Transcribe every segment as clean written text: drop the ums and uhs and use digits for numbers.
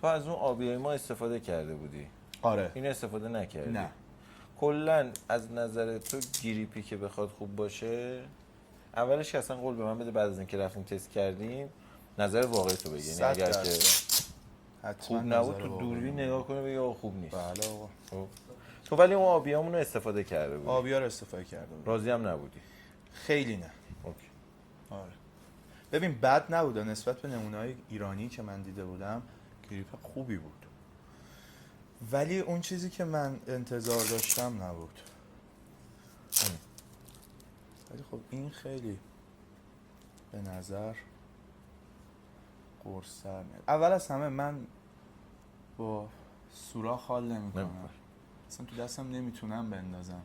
تو از اون آبیای ما استفاده کرده بودی؟ آره. این استفاده نکردی؟ نه. کلا از نظر تو گریپی که بخواد خوب باشه، اولش که اصلا قول به من بده بعد از اینکه رفتیم تست کردیم نظر واقعی تو بگی. یعنی اگر که خوب نبود تو دوربین نگاه کنه بگی آقا خوب نیست. بله آقا. خب تو ولی اون آبیامون رو استفاده کرده بودی؟ آبیا رو استفاده کرده بودم. راضی هم نبودی؟ خیلی نه. اوکی. آره. ببین بد نبوده نسبت به نمونه‌های ایرانی که من دیده بودم، گریپ خوبی بود. ولی اون چیزی که من انتظار داشتم نبود. ولی خب این خیلی به نظر قرص‌تر میاد. اول از همه من با سوراخ حال نمی‌کنم. اصلا تو دستم نمیتونم بندازم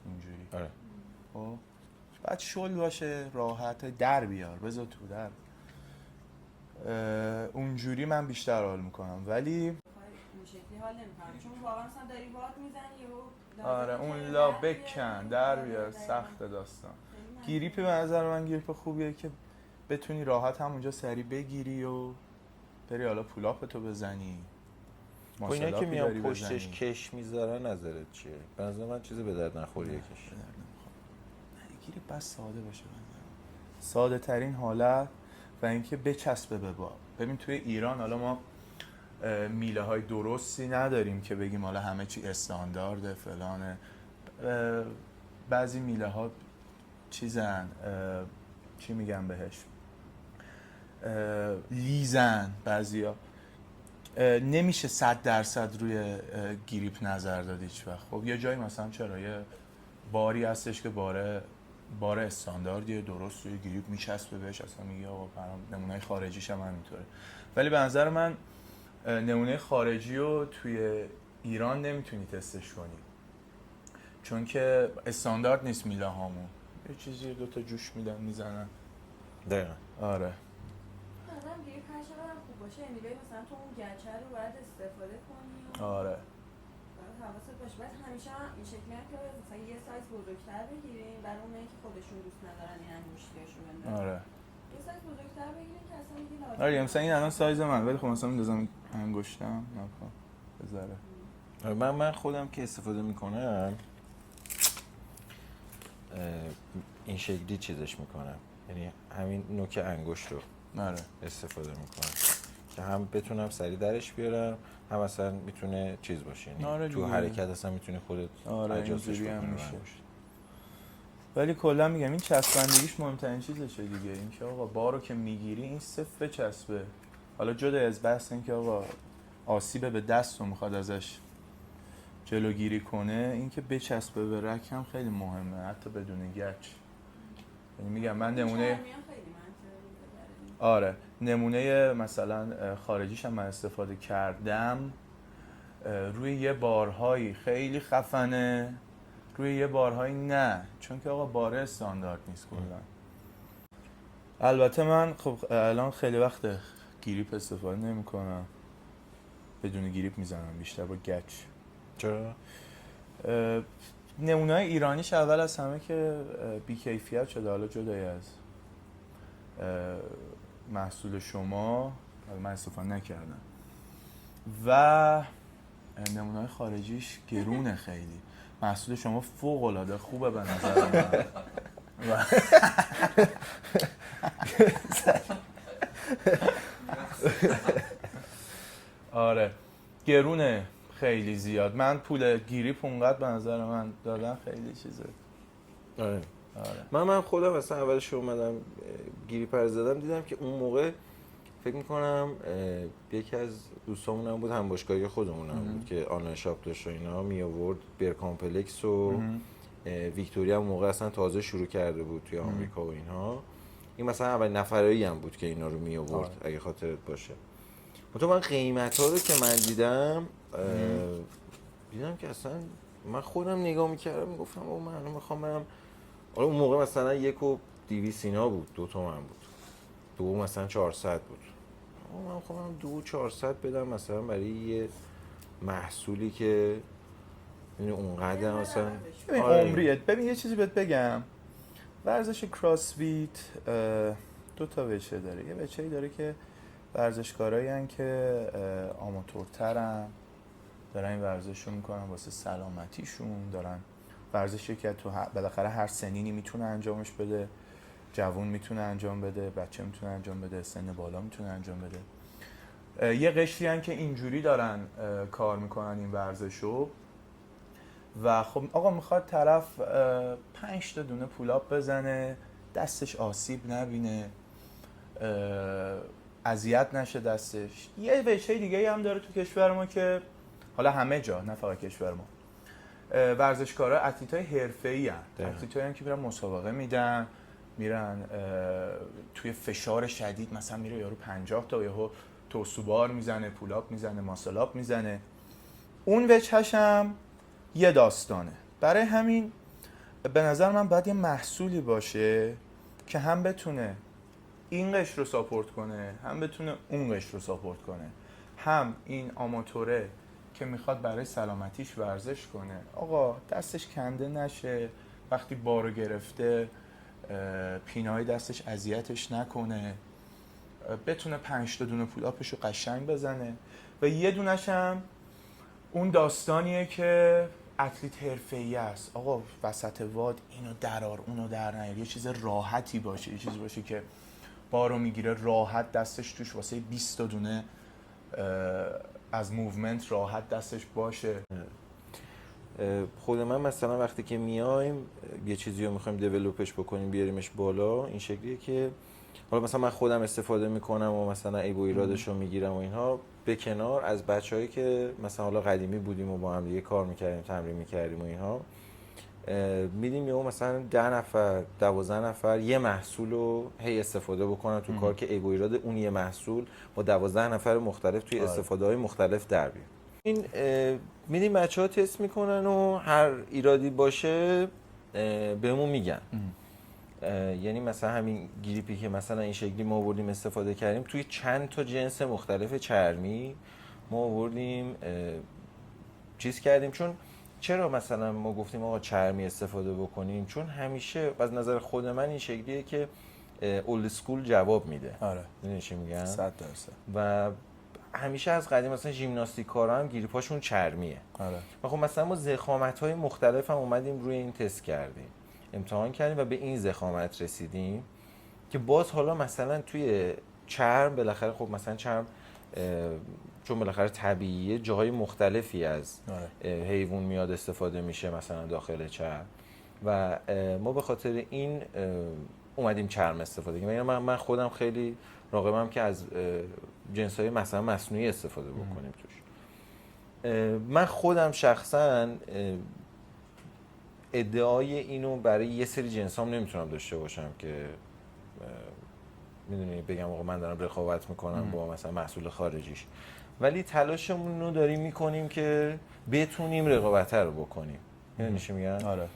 اینجوری. آره. خب بعد شل باشه راحت در بیار بذار تو در. اونجوری من بیشتر حال میکنم ولی اون شکلی حال نمیکنم چون واقعا مثلا داری وات میزنی و آره اون لا بکن در بیار سخت داستان. گریپی به نظر من گریپ خوبیه که بتونی راحت همونجا سری بگیری و بری حالا پولاپتو بزنی. اینا که میان پشتش کش میذارن نظرت چیه؟ به نظر من چیزی به درد نخوریه کش. گریپ بس ساده باشه ساده ترین حالت و اینکه بچسبه به بار. ببین توی ایران حالا ما میله های درستی نداریم که بگیم حالا همه چی استاندارده فلانه. بعضی میله ها چیزن چی میگن بهش لیزن، بعضیا نمیشه 100% روی گریپ نظر داد هیچ وقت. خب یه جایی مثلا چرا یه باری هستش که بار استانداردیه درست روی گریپ میچسبه بهش اصلا میگه آقا برام نمونه خارجیش هم همینطوره. ولی به نظر من نمونه خارجی رو توی ایران نمیتونی تستش کنی چون که استاندارد نیست میله هامون. یه چیزی دوتا جوش میدن میزنن. دقیقا. آره. مثلا گریپ هر چقدر خوب باشه یعنی مثلا تو اون گچه رو باید استفاده کنی. آره. حواست باشه. بعد همیشه این شکلی هم که مثلا یه سایز بزرگتر بگیریم برای اونایی که خودشون دوست ندارن این انگشتیاشو بندازن. آره. یه سایز بزرگتر بگیریم که اصلا دیگه لازم. آره مثلا این الان سایز من ولی خب مثلا میندازم انگشتم نکن بذاره. من خودم که استفاده میکنم این شکلی چیزش میکنم، یعنی همین نوک انگشت رو استفاده میکنم که هم بتونم سریع درش بیارم هم اصلا میتونه چیز باشه، یعنی تو حرکت اصلا میتونی خودت اجازهش بکنی. ولی کلا میگم این چسبندگیش مهمترین چیزشه دیگه. این که آقا بارو که میگیری این صفر چسبه. حالا جدا از بحث این که آقا آسیب به دست رو میخواد ازش جلوگیری کنه، این که بچسبه به رک هم خیلی مهمه حتی بدون گچ. یعنی میگم من نمونه آره نمونه مثلا خارجیش هم من استفاده کردم روی یه بارهایی خیلی خفنه روی یه بارهایی نه چون که آقا باره استاندارد نیست کلا. البته من خب الان خیلی وقت گریپ استفاده نمی کنم بدون گریپ میزنم بیشتر با گچ. چرا؟ نمونه‌های ایرانیش اول از همه که بی‌کیفیت شده حالا جدای از محصول شما من استفاده نکردم و نمونه‌های خارجیش گرونه خیلی. محصول شما فوق‌العاده خوبه به نظر من. آره گرونه خیلی زیاد. من پول گریپ اونقدر به نظر من دادن خیلی چیزه. آره. من خودم اصلا اولش اومدم گریپ رو زدم دیدم که اون موقع فکر میکنم یکی از دوستامون هم بود هم باشگاهی خودمون هم بود که آنلاین شاپ داشت و اینا می آورد بیر کامپلکس و ویکتوریا هم موقع اصلا تازه شروع کرده بود توی آمریکا و اینها. این مثلا اول نفرایی هم بود که اینا رو می آورد اگه خاطرت باشه. من قیمت ها رو که من دیدم که اصلا من خودم نگاه میکردم میگفتم من میخوام برم. حالا اون موقع مثلا 1,200 اینا بود 2 تومن بود دو مثلا 400 بود. من خودم 2,400 بدم مثلا برای یه محصولی که اونقدر مثلا عمریت. ببین یه چیزی بهت بگم ورزش کراسفیت 2 تا وجه داره. یه وجهی داره که ورزشکارایی هستن که آماتورترن، دارن این ورزش رو میکنن واسه سلامتیشون، دارن ورزشی که تو بالاخره هر سنینی میتونه انجامش بده، جوون میتونه انجام بده، بچه میتونه انجام بده، سن بالا میتونه انجام بده. یه قشری هن که اینجوری دارن کار میکنن این ورزش رو و خب آقا میخواد طرف 5 تا دونه پولاب بزنه، دستش آسیب نبینه، اذیت نشه دستش. یه وجه دیگه هم داره تو کشور ما که حالا همه جا، نه فقط کشور ما، ورزشکارا اتلیت‌های حرفه‌ای هستن، اتلیت‌هایی که میرن مسابقه میدن، میرن توی فشار شدید، مثلا میره یارو 50 تا یهو توسوبار میزنه، پولاب میزنه، ماسلاب میزنه. اون وجهش هم یه داستانه. برای همین به نظر من باید یه محصولی باشه که هم بتونه این قشر رو ساپورت کنه، هم بتونه اون قشر رو ساپورت کنه. هم این آماتوره که میخواد برای سلامتیش ورزش کنه، آقا دستش کنده نشه، وقتی بارو گرفته پینای دستش اذیتش نکنه، بتونه 5 تا دونه پولاپش رو قشنگ بزنه. و یه دونش هم اون داستانیه که اتلیت حرفه‌ای است، آقا وسط واد اینو درار اونو در نیار، یه چیز راحتی باشه، یه چیزی باشه که بارو میگیره راحت دستش توش واسه 20 تا دونه از موومنت راحت دستش باشه. خود من مثلا وقتی که میایم یه چیزی رو میخوایم دیولپش بکنیم بیاریمش بالا، این شکلیه که حالا مثلا من خودم استفاده میکنم و مثلا عیب و ایرادش رو میگیرم و اینها، به کنار از بچه‌هایی که مثلا حالا قدیمی بودیم و با هم دیگه کار میکردیم، تمرین میکردیم و اینها، میدیم یا مثلا 10 نفر 12 نفر یه محصول رو هی استفاده بکنن تو کار که عیب و ایراد اون یه محصول با 12 نفر مختلف توی استفاده های مختلف در بیاد. این میدیم بچه‌ها تست میکنن و هر ایرادی باشه بهمون میگن. یعنی مثلا همین گریپی که مثلا این شکلی ما آوردیم استفاده کردیم، توی چند تا جنس مختلف چرمی ما آوردیم چیز کردیم. چون چرا مثلا ما گفتیم آقا چرمی استفاده بکنیم؟ چون همیشه از نظر خود من این شکلیه که اولد اسکول جواب میده. آره میدونی چی میگم؟ 100%. و همیشه از قدیم مثلا ژیمناستیک‌کارا هم گریپاشون چرمیه. آره. و خب مثلا ما ضخامت‌های مختلف هم اومدیم روی این تست کردیم، امتحان کردیم و به این ضخامت رسیدیم که باز حالا مثلا توی چرم بالاخره خب مثلا چرم چون بالاخره طبیعیه، جاهای مختلفی از حیوان میاد استفاده میشه مثلا داخل چرم و ما به خاطر این اومدیم چرم استفاده کنیم. یعنی من خودم خیلی راغبم که از جنس‌های مثلا مصنوعی استفاده بکنیم توش. من خودم شخصا ادعای اینو برای یه سری جنسام نمیتونم داشته باشم که میدونی بگم آقا من دارم رقابت میکنم با مثلا محصول خارجیش، ولی تلاشمون رو داریم میکنیم که بتونیم رقابت رو بکنیم. میدونی چی میگم؟ آره.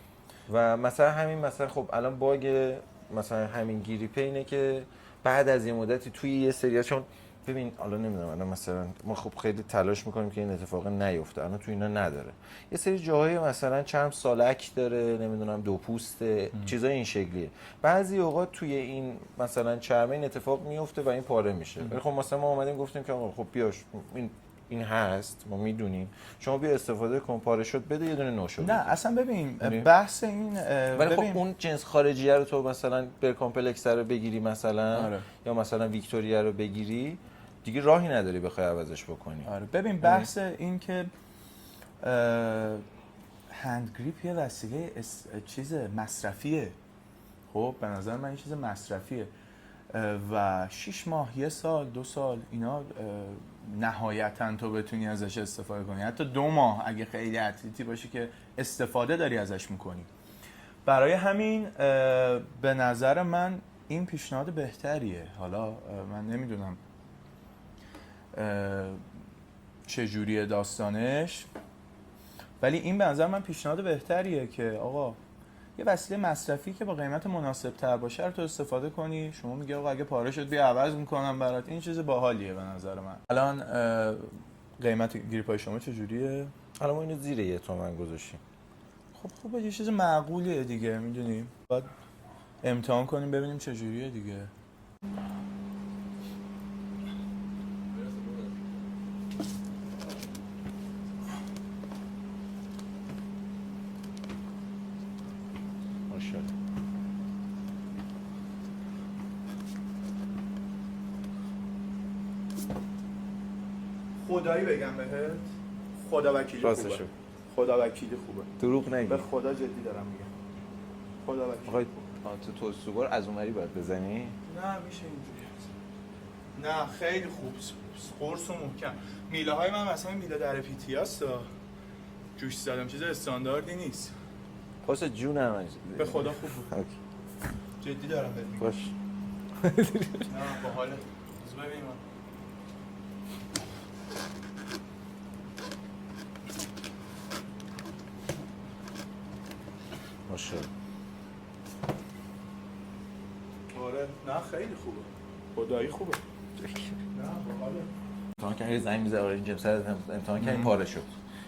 و مثلا همین مثلا خب الان باگ مثلا همین گریپه اینه که بعد از یه مدتی توی یه سری‌ها، چون ببین حالا نمیدونم الان مثلا ما خب خیلی تلاش میکنیم که این اتفاق نیفته، الان تو اینا نداره. یه سری جاهای مثلا چرم سالک داره، نمیدونم دو پوسته، چیزای این شکلیه. بعضی اوقات توی این مثلا چرم این اتفاق میفته و این پاره میشه. ولی خب مثلا ما اومدیم گفتیم که آقا خب بیاش این هست، ما میدونیم، شما بیا استفاده کن، پاره شد بده یه دونه نوشو. نه اصلا ببین بحث این ولی خب اون جنس خارجیه رو تو مثلا برکامپلکس رو بگیری مثلا آره. یا مثلا ویکتوریا رو بگیری، دیگه راهی نداری بخوای عوضش بکنی. آره. ببین بحث این که هند گریپ یه وسیله چیز مصرفیه. خب به نظر من این چیز مصرفیه و 6 ماه، 1 سال، 2 سال اینا نهایتاً تو بتونی ازش استفاده کنی. حتی 2 ماه اگه خیلی اتلیتی باشی که استفاده داری ازش میکنی. برای همین به نظر من این پیشنهاد بهتریه. حالا من نمیدونم چجوریه داستانش، ولی این به نظر من پیشنهاد بهتریه که آقا یه وسیله مصرفی که با قیمت مناسب تر باشه رو تو استفاده کنی. شما میگی آقا اگه پاره شد بیا عوض میکنم برات، این چیز باحالیه به نظر من. الان قیمت گریپای شما چجوریه؟ الان ما اینو زیر 1 تومن گذاشتیم. خب خوبه، یه چیز معقولیه دیگه، میدونیم باید امتحان کنیم ببینیم چجوریه دیگه. خدایی بگم بهت، خدا وکیلی خوبه. راستشو. خدا وکیلی خوبه. دروغ نگی. به خدا جدی دارم میگم. خدا وکیلی. آقای خوبه. تو توستوبار از اونوری باید بزنی؟ نه میشه اینجوری. نه خیلی خوب، قرص و محکم. میله های من مثلا میله در پیتیاست، جوش زدم چیز استانداردی نیست. پاس جونم. به خدا خوب بود. اوکی. جدی دارم بهت میگم. باش. نه باحاله. بذار ببینیم. ماشاءالله. آره نه خیلی خوبه. خدایی خوبه. نه باحاله. امتحان کردیم زنگ می‌زد آره این جنس امتحان کردیم پاره شد.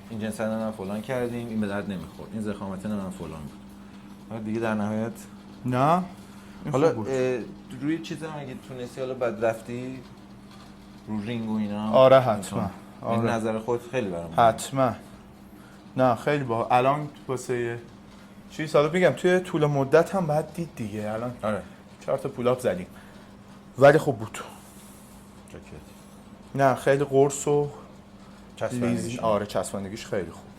این جنس من فلان کردیم این به درد نمیخورد. این زخامت من فلان بود. بعد دیگه در نهایت نه حالا روی چیزا اگه تونستی حالا بعد رفتی رو رینگ و اینا آره حتما. این آره. نظر خود خیلی برام حتما. نه خیلی با الان واسه چیز حالا میگم توی طول مدت هم بعد دید دیگه الان آره 4 تا پولاب زدیم ولی خوب بود. جاکت نه خیلی قرص و چسبندگیش. لیزی آره چسبندگیش خیلی خوب.